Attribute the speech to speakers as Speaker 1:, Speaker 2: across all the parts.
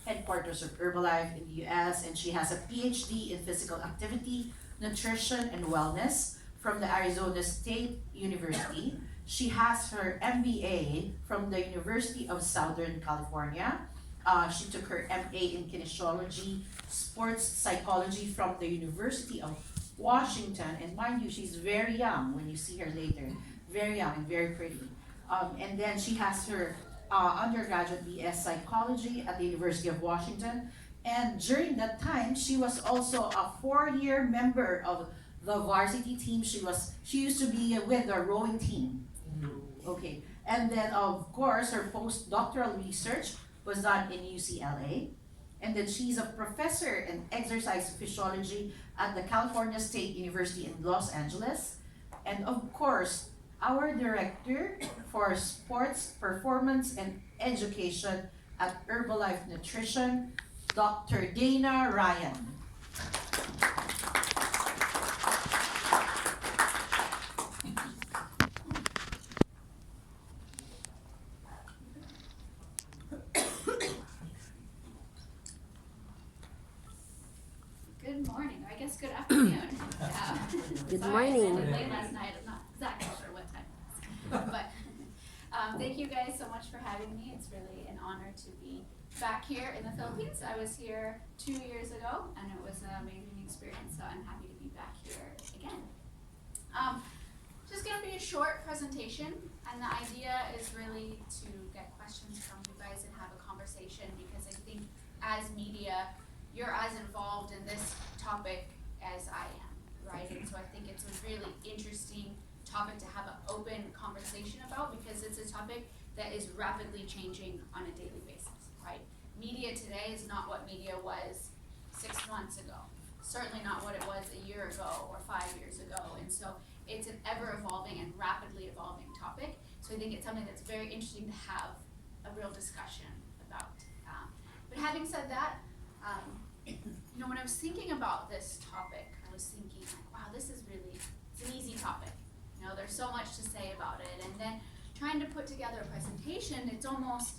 Speaker 1: Headquarters of Herbalife in the US, and she has a PhD in physical activity, nutrition, and wellness from the Arizona State University. She has her MBA from the University of Southern California. She took her MA in kinesiology, sports psychology from the University of Washington. And mind you, she's very young when you see her later, very young and very pretty. And then she has her undergraduate BS psychology at the University of Washington. And during that time, she was also a 4-year member of the varsity team. She used to be with the rowing team. Okay. And then of course her postdoctoral research was done in UCLA. And then she's a professor in exercise physiology at the California State University in Los Angeles. And of course, our director for sports, performance, and education at Herbalife Nutrition, Dr. Dana Ryan.
Speaker 2: Good morning, or I guess good afternoon.
Speaker 3: Good
Speaker 2: Sorry,
Speaker 3: morning.
Speaker 2: I ended late last night. I'm not exactly sure what time it is. But thank you guys so much for having me. It's really an honor to be back here in the Philippines. I was here 2 years ago, and it was an amazing experience, so I'm happy to be back here again. Just going to be a short presentation, and the idea is really to get questions from you guys and have a conversation, because I think as media, you're as involved in this topic as I am, right? And so I think it's a really interesting topic to have an open conversation about, because it's a topic that is rapidly changing on a daily basis, right? Media today is not what media was 6 months ago, certainly not what it was a year ago or 5 years ago. And so it's an ever evolving and rapidly evolving topic. So I think it's something that's very interesting to have a real discussion about. But having said that, when I was thinking about this topic, I was thinking like, wow, it's an easy topic. There's so much to say about it. And then trying to put together a presentation, it's almost,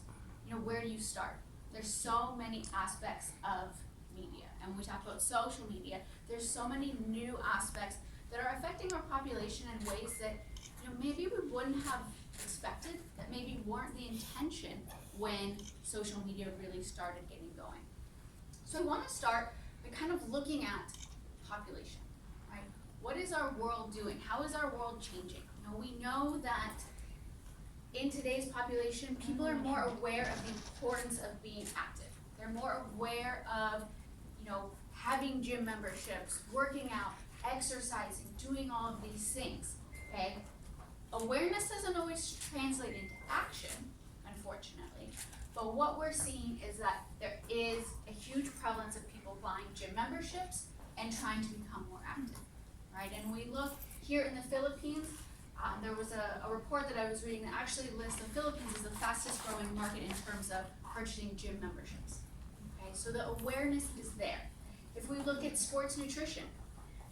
Speaker 2: where do you start? There's so many aspects of media. And when we talk about social media, there's so many new aspects that are affecting our population in ways that, maybe we wouldn't have expected, that maybe weren't the intention when social media really started getting going. So I want to start by kind of looking at population, right? What is our world doing? How is our world changing? We know that in today's population, people are more aware of the importance of being active. They're more aware of, having gym memberships, working out, exercising, doing all of these things, okay? Awareness doesn't always translate into action, unfortunately. But what we're seeing is that there is a huge prevalence of people buying gym memberships and trying to become more active, right? And we look here in the Philippines, there was a report that I was reading that actually lists the Philippines as the fastest growing market in terms of purchasing gym memberships. Okay, so the awareness is there. If we look at sports nutrition,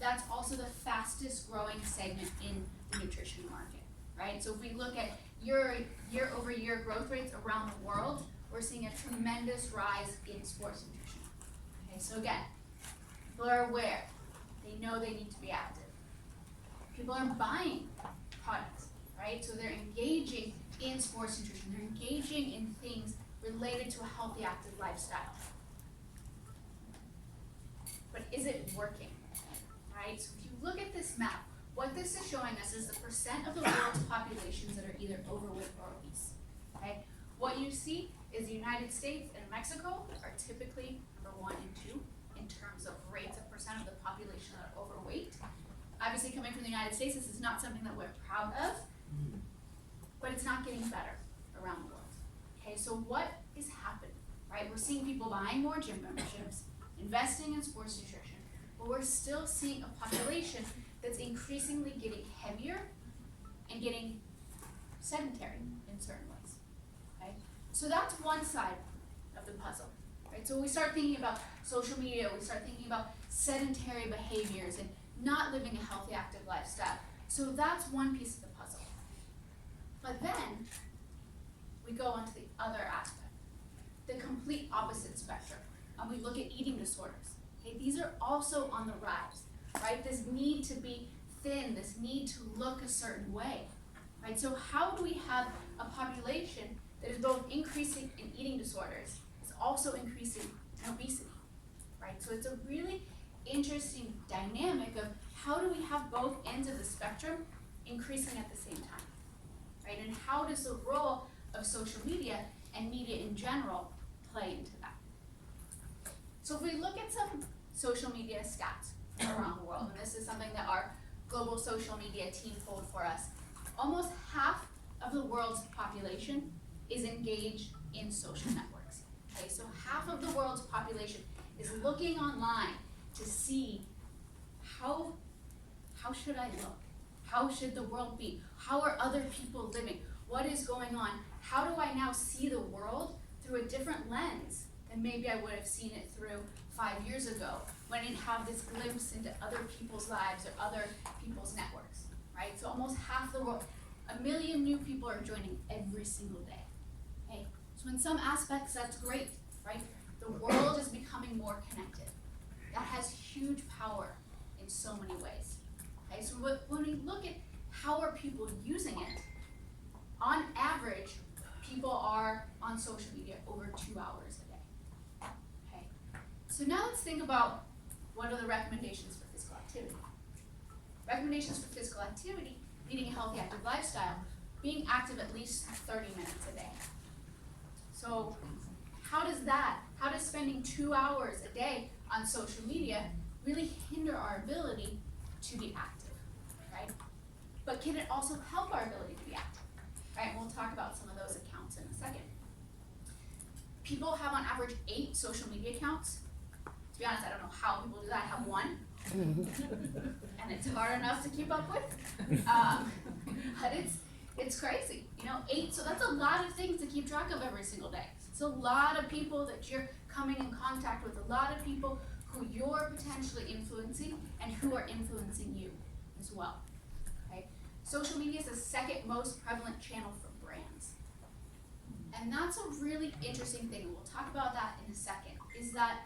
Speaker 2: that's also the fastest growing segment in the nutrition market, right? So if we look at year-over-year growth rates around the world, we're seeing a tremendous rise in sports nutrition. Okay, so again, people are aware. They know they need to be active. People are buying products, right? So they're engaging in sports nutrition. They're engaging in things related to a healthy, active lifestyle. But is it working, right? So if you look at this map, what this is showing us is the percent of the world's populations that are either overweight or obese, okay? What you see is the United States and Mexico are typically number 1 and 2 in terms of rates of percent of the population that are overweight. Obviously, coming from the United States, this is not something that we're proud of, but it's not getting better around the world. Okay, so what is happening, right? We're seeing people buying more gym memberships, investing in sports nutrition, but we're still seeing a population that's increasingly getting heavier and getting sedentary in certain ways. Okay? So that's one side of the puzzle. Right? So when we start thinking about social media, we start thinking about sedentary behaviors and not living a healthy, active lifestyle. So that's one piece of the puzzle. But then we go on to the other aspect. the complete opposite spectrum, and we look at eating disorders. Okay, these are also on the rise, right? This need to be thin, this need to look a certain way, right? So how do we have a population that is both increasing in eating disorders, is also increasing in obesity, right? So it's a really interesting dynamic of how do we have both ends of the spectrum increasing at the same time, right? And how does the role of social media and media in general play into that? So if we look at some social media stats around the world, and this is something that our global social media team pulled for us, almost half of the world's population is engaged in social networks. Okay, so half of the world's population is looking online to see how should I look? How should the world be? How are other people living? What is going on? How do I now see the world through a different lens than maybe I would have seen it through 5 years ago, when I didn't have this glimpse into other people's lives or other people's networks, right? So almost half the world, 1 million new people are joining every single day, okay? So in some aspects, that's great, right? The world is becoming more connected. That has huge power in so many ways, okay? So when we look at how are people using it, on average, people are on social media over 2 hours a day, okay? So now let's think about what are the recommendations for physical activity. Recommendations for physical activity, leading a healthy, active lifestyle, being active at least 30 minutes a day. So how does spending 2 hours a day on social media really hinder our ability to be active, right? But can it also help our ability to be active, right? And we'll talk about some of those accounts in a second. People have on average 8 social media accounts. To be honest, I don't know how people do that. I have 1. And it's hard enough to keep up with. But it's crazy, 8, so that's a lot of things to keep track of every single day. It's a lot of people that you're coming in contact with, a lot of people who you're potentially influencing and who are influencing you as well, okay? Social media is the second most prevalent channel for brands. And that's a really interesting thing, and we'll talk about that in a second, is that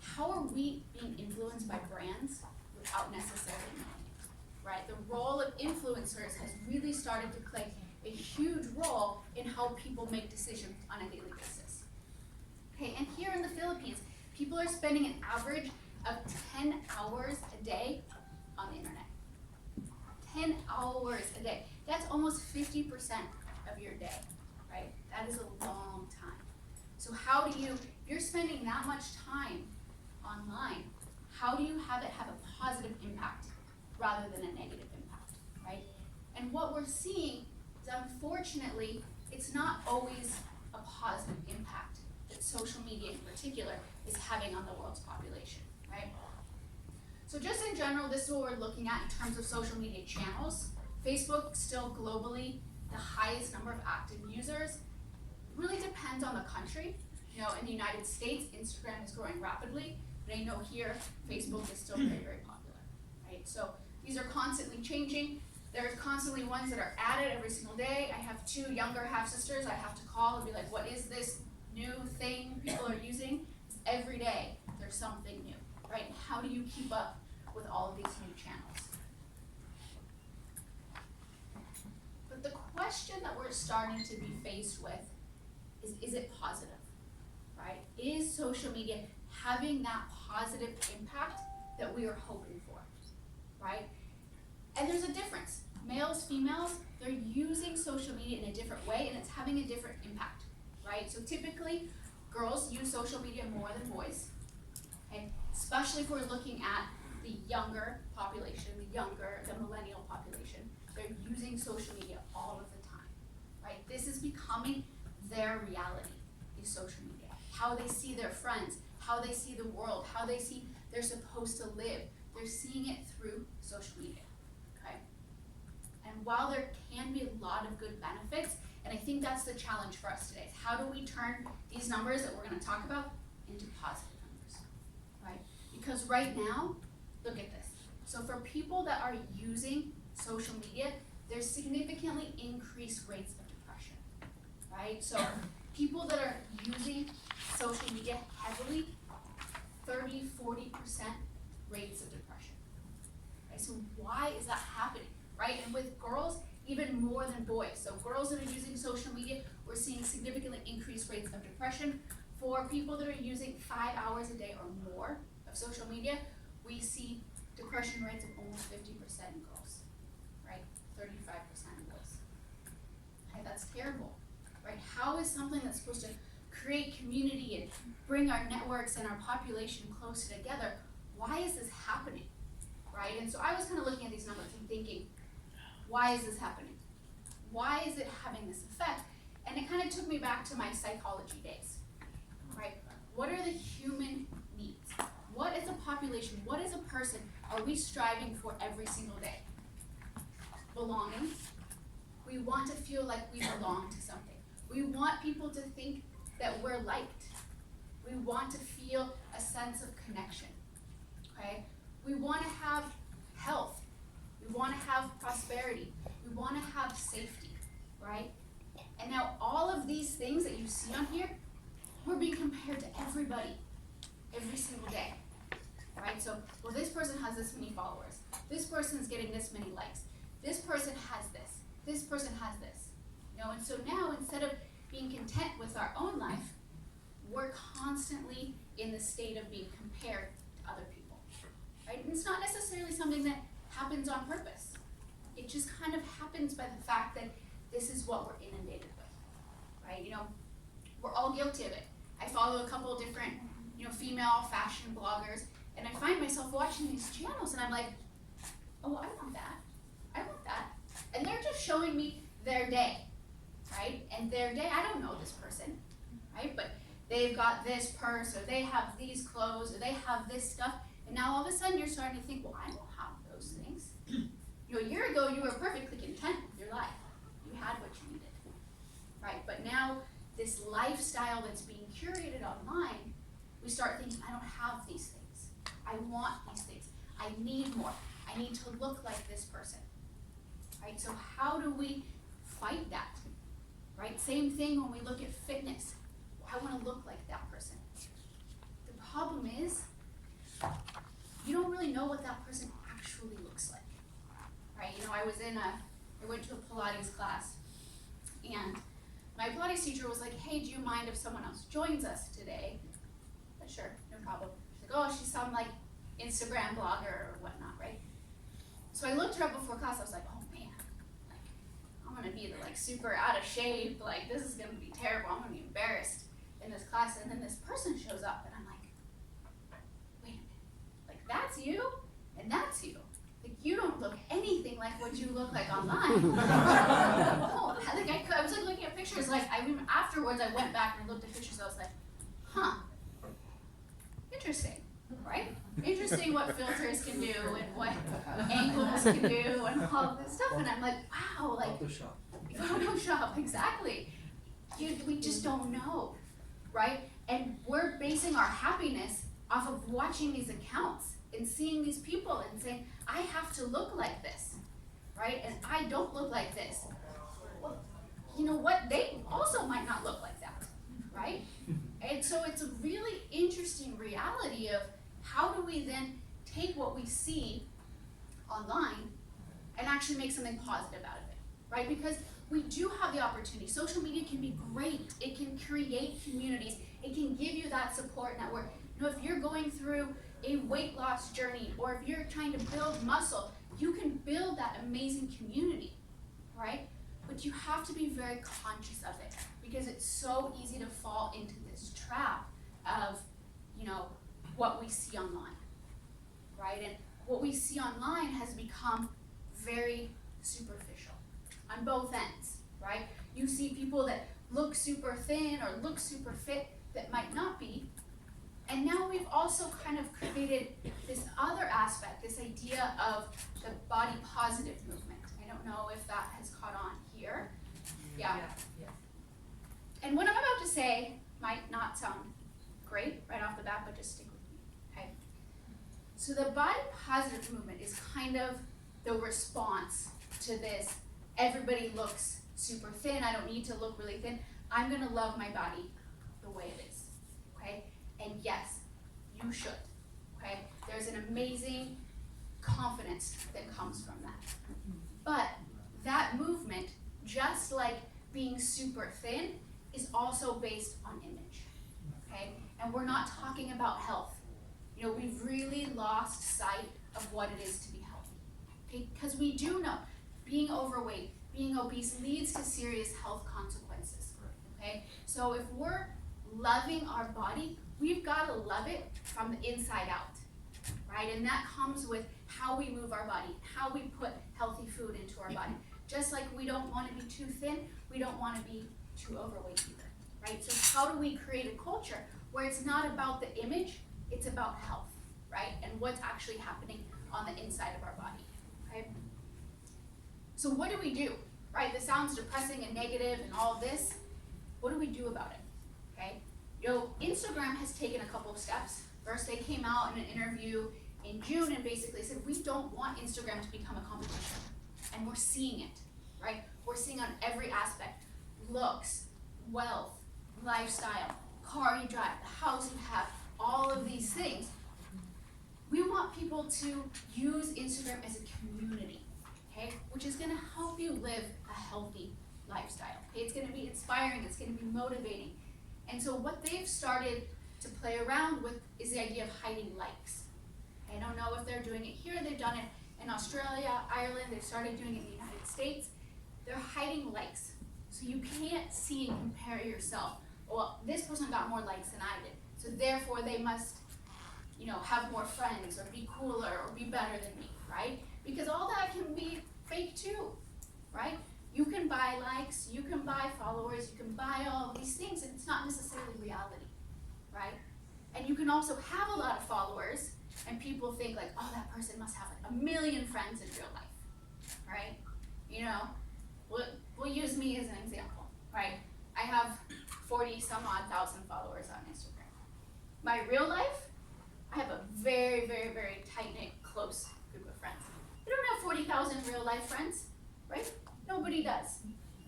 Speaker 2: how are we being influenced by brands without necessarily knowing it, right? The role of influencers has really started to play a huge role in how people make decisions on a daily basis. Okay, and here in the Philippines, people are spending an average of 10 hours a day on the internet. 10 hours a day. That's almost 50% of your day, right? That is a long time. So how do you, if you're spending that much time online, how do you have it have a positive impact rather than a negative impact, right? And what we're seeing is, unfortunately, it's not always a positive impact that social media in particular is having on the world's population, right? So just in general, this is what we're looking at in terms of social media channels. Facebook still globally the highest number of active users. It really depends on the country. In the United States, Instagram is growing rapidly, but I know here, Facebook is still very, very popular, right? So these are constantly changing. There's constantly ones that are added every single day. I have 2 younger half-sisters I have to call and be like, what is this new thing people are using? Every day, there's something new, right? How do you keep up with all of these new channels? But the question that we're starting to be faced with is it positive, right? Is social media having that positive impact that we are hoping for, right? And there's a difference. Males, females, they're using social media in a different way, and it's having a different impact, right? So typically, girls use social media more than boys, okay? Especially if we're looking at the younger population, the millennial population. They're using social media all of the time, right? This is becoming their reality, is social media. How they see their friends, how they see the world, how they see they're supposed to live. They're seeing it through social media, okay? And while there can be a lot of good benefits, and I think that's the challenge for us today, is how do we turn these numbers that we're gonna talk about into positive numbers, right? Because right now, look at this. So for people that are using social media, there's significantly increased rates of depression, right? So people that are using social media heavily, 30-40% rates of depression. Right? So why is that happening? Right? And with girls, even more than boys. So girls that are using social media, we're seeing significantly increased rates of depression. For people that are using 5 hours a day or more of social media, we see depression rates of almost 50% in girls, right? 35% in boys. Okay, that's terrible, right? How is something that's supposed to create community and bring our networks and our population closer together, why is this happening, right? And so I was kind of looking at these numbers and thinking, why is this happening? Why is it having this effect? And it kind of took me back to my psychology days, right? What are the human needs? What is a population, what is a person are we striving for every single day? Belonging. We want to feel like we belong to something. We want people to think that we're liked. We want to feel a sense of connection, okay? We want to have health. We want to have prosperity. We want to have safety, right? And now all of these things that you see on here, we're being compared to everybody every single day, right? So, well, this person has this many followers. This person's getting this many likes. This person has this. This person has this. You know, and so now instead of being content with our own life, we're constantly in the state of being compared to other people, right? And it's not necessarily something that happens on purpose. It just kind of happens by the fact that this is what we're inundated with, right? You know, we're all guilty of it. I follow a couple of different, you know, female fashion bloggers, and I find myself watching these channels, and I'm like, oh, I want that. I want that. And they're just showing me their day, right? And their day, I don't know this person, right? But they've got this purse, or they have these clothes, or they have this stuff, and now all of a sudden you're starting to think, well, I don't have those things. You know, a year ago you were perfectly content with your life. You had what you needed, right? But now this lifestyle that's being curated online, we start thinking, I don't have these things. I want these things. I need more. I need to look like this person, right? So how do we fight that, right? Same thing when we look at fitness. I want to look like that person. The problem is, you don't really know what that person actually looks like, right? You know, I went to a Pilates class, and my Pilates teacher was like, hey, do you mind if someone else joins us today? I said, sure, no problem. She's like, oh, she's some like Instagram blogger or whatnot, right? So I looked her up before class, I was like, oh man, like, I'm gonna be like super out of shape, like this is gonna be terrible, I'm gonna be embarrassed in this class. And then this person shows up and I'm like, wait a minute, like that's you and that's you. Like you don't look anything like what you look like online. Oh, like I was like looking at pictures, like afterwards I went back and looked at pictures, I was like, huh, interesting, right? Interesting what filters can do and what angles can do and all of this stuff. And I'm like, wow, like Photoshop, exactly. We just don't know, right? And we're basing our happiness off of watching these accounts and seeing these people and saying, I have to look like this, right? And I don't look like this. Well, you know what? They also might not look like that, right? And so it's a really interesting reality of how do we then take what we see online and actually make something positive out of it, right? Because we do have the opportunity. Social media can be great. It can create communities. It can give you that support network. You know, if you're going through a weight loss journey or if you're trying to build muscle, you can build that amazing community, right? But you have to be very conscious of it because it's so easy to fall into this trap of, you know, what we see online, right? And what we see online has become very superficial on both ends, right? You see people that look super thin or look super fit that might not be. And now we've also kind of created this other aspect, this idea of the body positive movement. I don't know if that has caught on here. Yeah. And what I'm about to say might not sound great right off the bat, but just stick with me, okay? So the body positive movement is kind of the response to this, everybody looks super thin, I don't need to look really thin, I'm gonna love my body the way it is, okay? And yes, you should, okay? There's an amazing confidence that comes from that. But that movement, just like being super thin, is also based on image, okay? And we're not talking about health. You know, we've really lost sight of what it is to be healthy, okay? Because we do know being overweight, being obese leads to serious health consequences, okay? So if we're loving our body, we've got to love it from the inside out, right? And that comes with how we move our body, how we put healthy food into our body. Just like we don't want to be too thin, we don't want to be too overweight either, right? So how do we create a culture where it's not about the image, it's about health, right? And what's actually happening on the inside of our body, okay? So what do we do, right? This sounds depressing and negative and all this. What do we do about it, okay? You know, Instagram has taken a couple of steps. First, they came out in an interview in June and basically said, we don't want Instagram to become a competition. And we're seeing it, right? We're seeing on every aspect, looks, wealth, lifestyle, car you drive, the house you have, all of these things. We want people to use Instagram as a community, okay? Which is gonna help you live a healthy lifestyle, okay? It's gonna be inspiring, it's gonna be motivating. And so what they've started to play around with is the idea of hiding likes. I don't know if they're doing it here, they've done it in Australia, Ireland, they've started doing it in the United States. They're hiding likes. So you can't see and compare yourself. Well, this person got more likes than I did, so therefore they must, you know, have more friends or be cooler or be better than me, right? Because all that can be fake too, right? You can buy likes, you can buy followers, you can buy all of these things, and it's not necessarily reality, right? And you can also have a lot of followers, and people think like, oh, that person must have like 1 million friends in real life, right? You know, we'll use me as an example, right? I have 40 some odd thousand followers on Instagram. My real life, I have a very, very, very tight-knit, close group of friends. I don't have 40,000 real life friends, right? Nobody does,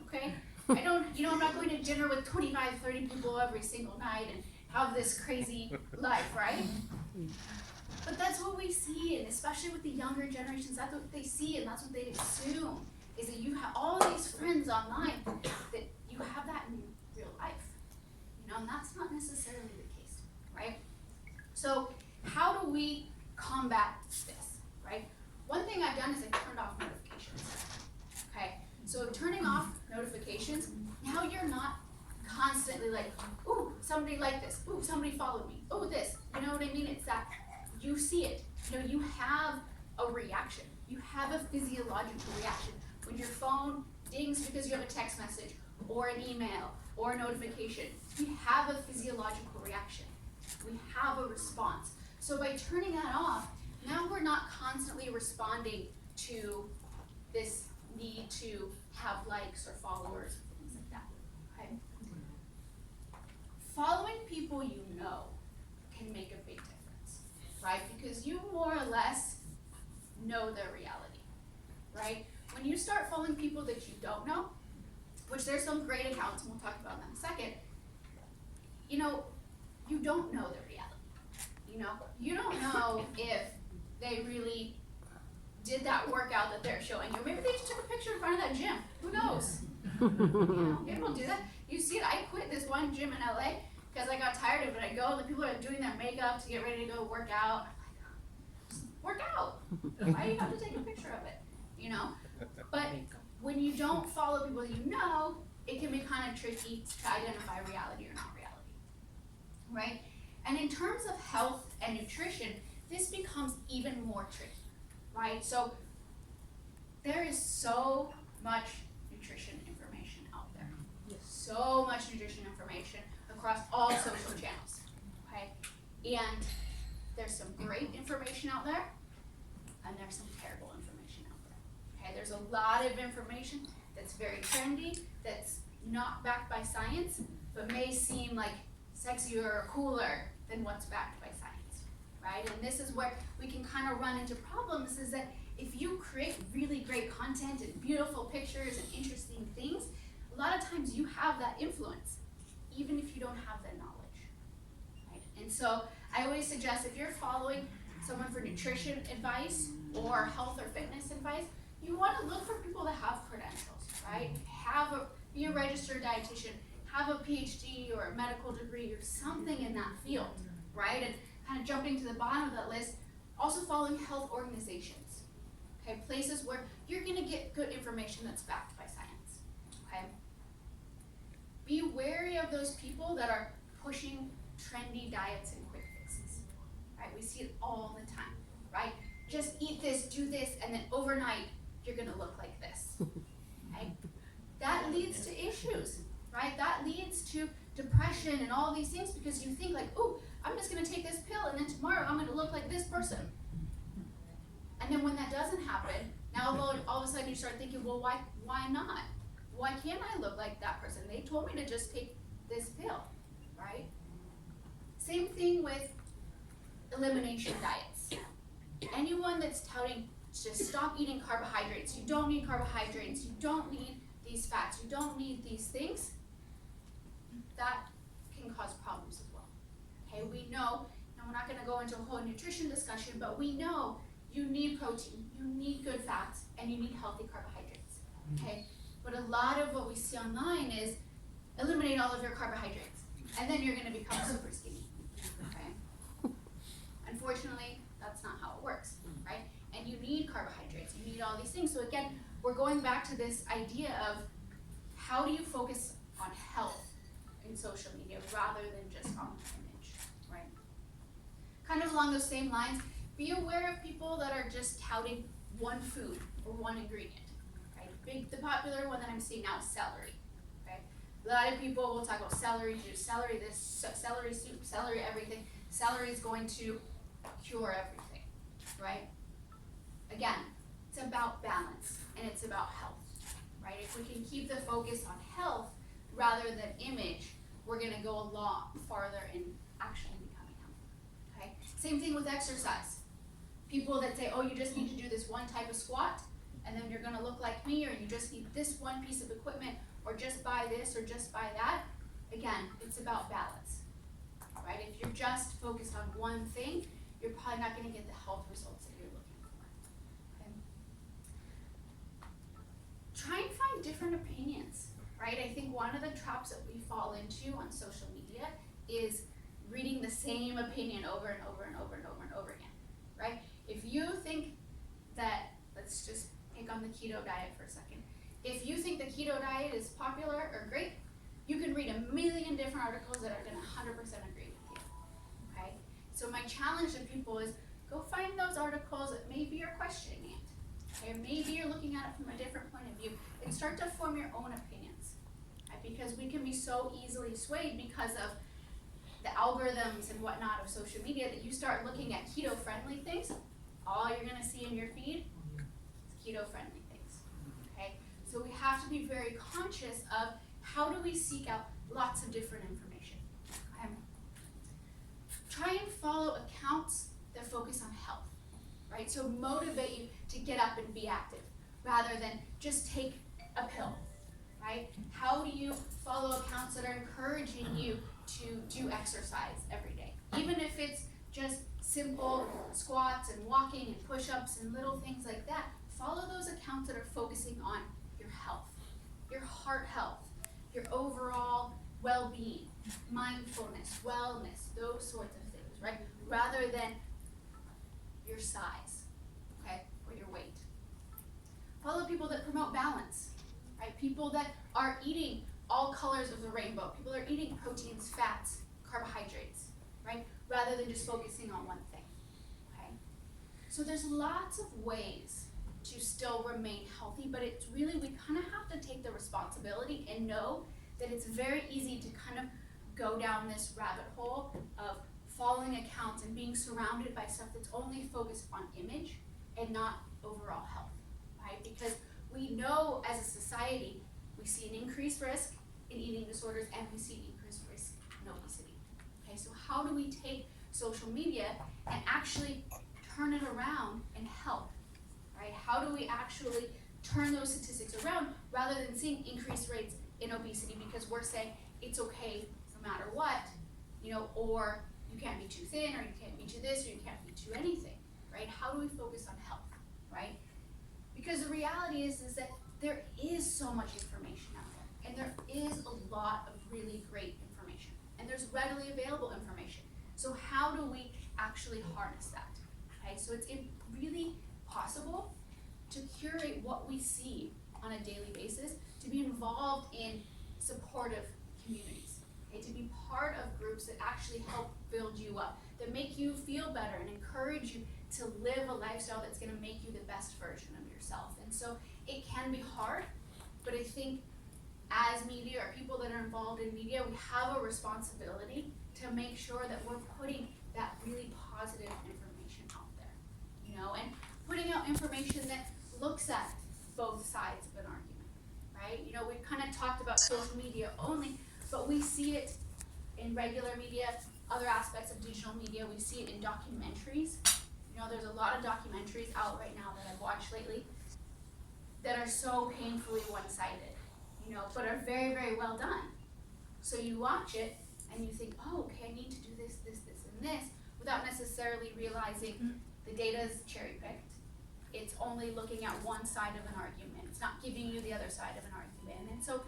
Speaker 2: okay? I don't, you know, I'm not going to dinner with 25, 30 people every single night and have this crazy life, right? But that's what we see, and especially with the younger generations, that's what they see and that's what they assume, is that you have all these friends online, that you have that in real life, you know, and that's not necessarily the case, right? So how do we combat this, right? One thing I've done is I've turned off notifications, okay? So turning off notifications, now you're not constantly like, ooh, somebody liked this, ooh, somebody followed me, ooh, this, you know what I mean? It's that you see it, you know, you have a reaction, you have a physiological reaction. When your phone dings because you have a text message or an email or a notification, we have a physiological reaction. We have a response. So by turning that off, now we're not constantly responding to this need to have likes or followers, things like that, okay? Following people you know can make a big difference, right? Because you more or less know their reality, right? When you start following people that you don't know, which there's some great accounts, and we'll talk about them in a second, you know, you don't know their reality. You know, you don't know if they really did that workout that they're showing you. Maybe they just took a picture in front of that gym. Who knows? You know, people do that. You see it. I quit this one gym in LA because I got tired of it. I go and the people are doing their makeup to get ready to go work out. I'm like, just work out. Why do you have to take a picture of it? You know? But when you don't follow people you know, it can be kind of tricky to identify reality or not reality, right? And in terms of health and nutrition, this becomes even more tricky, right? So there is so much nutrition information out there. So much nutrition information across all social channels, okay? And there's some great information out there, and there's some terrible information out there, okay? There's a lot of information that's very trendy, that's not backed by science, but may seem like sexier or cooler than what's backed by science, right? And this is where we can kind of run into problems, is that if you create really great content and beautiful pictures and interesting things, a lot of times you have that influence, even if you don't have the knowledge, right? And so I always suggest if you're following someone for nutrition advice or health or fitness advice, you want to look for people that have credentials, right? Be a registered dietitian, have a PhD or a medical degree or something in that field, right? And kind of jumping to the bottom of that list, also following health organizations, okay? Places where you're gonna get good information that's backed by science, okay? Be wary of those people that are pushing trendy diets and quick fixes, right? We see it all the time, right? Just eat this, do this, and then overnight, you're gonna look like this, okay? That leads to issues, right? That leads to depression and all these things because you think like, oh, I'm just gonna take this pill and then tomorrow I'm gonna look like this person. And then when that doesn't happen, now all of a sudden you start thinking, well, why not? Why can't I look like that person? They told me to just take this pill, right? Same thing with elimination diets. Anyone that's touting just stop eating carbohydrates, you don't need carbohydrates, you don't need these fats, you don't need these things, that can cause problems as well. Okay, we know, and we're not gonna go into a whole nutrition discussion, but we know you need protein, you need good fats, and you need healthy carbohydrates, okay? But a lot of what we see online is eliminate all of your carbohydrates, and then you're gonna become super skinny, okay? Unfortunately, that's not how it works, right? And you need carbohydrates, you need all these things. So again, we're going back to this idea of how do you focus on health in social media rather than just on image, right? Kind of along those same lines, be aware of people that are just touting one food or one ingredient, right? The popular one that I'm seeing now is celery, okay? A lot of people will talk about celery juice, celery this, celery soup, celery everything. Celery is going to cure everything, right? Again, it's about balance and it's about health, right? If we can keep the focus on health rather than image, we're gonna go a lot farther in actually becoming healthy, okay? Same thing with exercise. People that say, oh, you just need to do this one type of squat and then you're gonna look like me, or you just need this one piece of equipment, or just buy this or just buy that. Again, it's about balance, right? If you're just focused on one thing, you're probably not gonna get the health results that you're looking for, okay? Try and find different opinions, right? I think one of the traps that we fall into on social media is reading the same opinion over and over and over and over and over again, right? If you think that, let's just pick on the keto diet for a second. If you think the keto diet is popular or great, you can read a million different articles that are gonna 100% agree with you, okay? So my challenge to people is go find those articles that maybe you're questioning it, okay? Maybe you're looking at it from a different point of view and start to form your own opinions, right? Because we can be so easily swayed because of the algorithms and whatnot of social media that you start looking at keto-friendly things, all you're gonna see in your feed is keto-friendly things, okay? So we have to be very conscious of how do we seek out lots of different information, okay? Try and follow accounts that focus on health, right? So motivate you to get up and be active rather than just take a pill, right? How do you follow accounts that are encouraging you to do exercise every day? Even if it's just simple squats and walking and push-ups and little things like that, follow those accounts that are focusing on your health, your heart health, your overall well-being, mindfulness, wellness, those sorts of things, right? Rather than your size, okay, or your weight. Follow people that promote balance, right? People that are eating all colors of the rainbow. People that are eating proteins, fats, carbohydrates, right? Rather than just focusing on one thing, okay? So there's lots of ways to still remain healthy, but it's really, we kind of have to take the responsibility and know that it's very easy to kind of go down this rabbit hole of following accounts and being surrounded by stuff that's only focused on image and not overall health, right? Because we know as a society, we see an increased risk in eating disorders and we see an increased risk in obesity, okay? So how do we take social media and actually turn it around and help, right? How do we actually turn those statistics around rather than seeing increased rates in obesity because we're saying it's okay no matter what, you know, or you can't be too thin, or you can't be too this, or you can't be too anything, right? How do we focus on health, right? Because the reality is that there is so much information out there, and there is a lot of really great information, and there's readily available information. So how do we actually harness that? Okay, so it's really possible to curate what we see on a daily basis, to be involved in supportive communities, okay, to be part of groups that actually help build you up, that make you feel better and encourage you to live a lifestyle that's going to make you the best version of yourself. And so it can be hard, but I think as media or people that are involved in media, we have a responsibility to make sure that we're putting that really positive information out there, you know, and putting out information that looks at both sides of an argument, right? You know, we've kind of talked about social media only, but we see it in regular media, other aspects of digital media. We see it in documentaries. You know, there's a lot of documentaries out right now that I've watched lately that are so painfully one-sided, you know, but are very, very well done. So you watch it and you think, oh, okay, I need to do this, this, this, and this, without necessarily realizing the data is cherry-picked. It's only looking at one side of an argument. It's not giving you the other side of an argument. And so,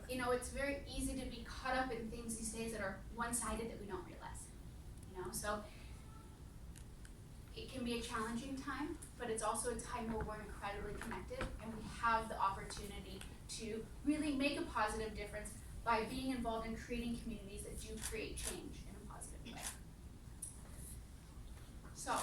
Speaker 2: you know, it's very easy to be caught up in things these days that are one-sided that we don't realize, you know? So it can be a challenging time, but it's also a time where we're incredibly connected and we have the opportunity to really make a positive difference by being involved in creating communities that do create change in a positive way. So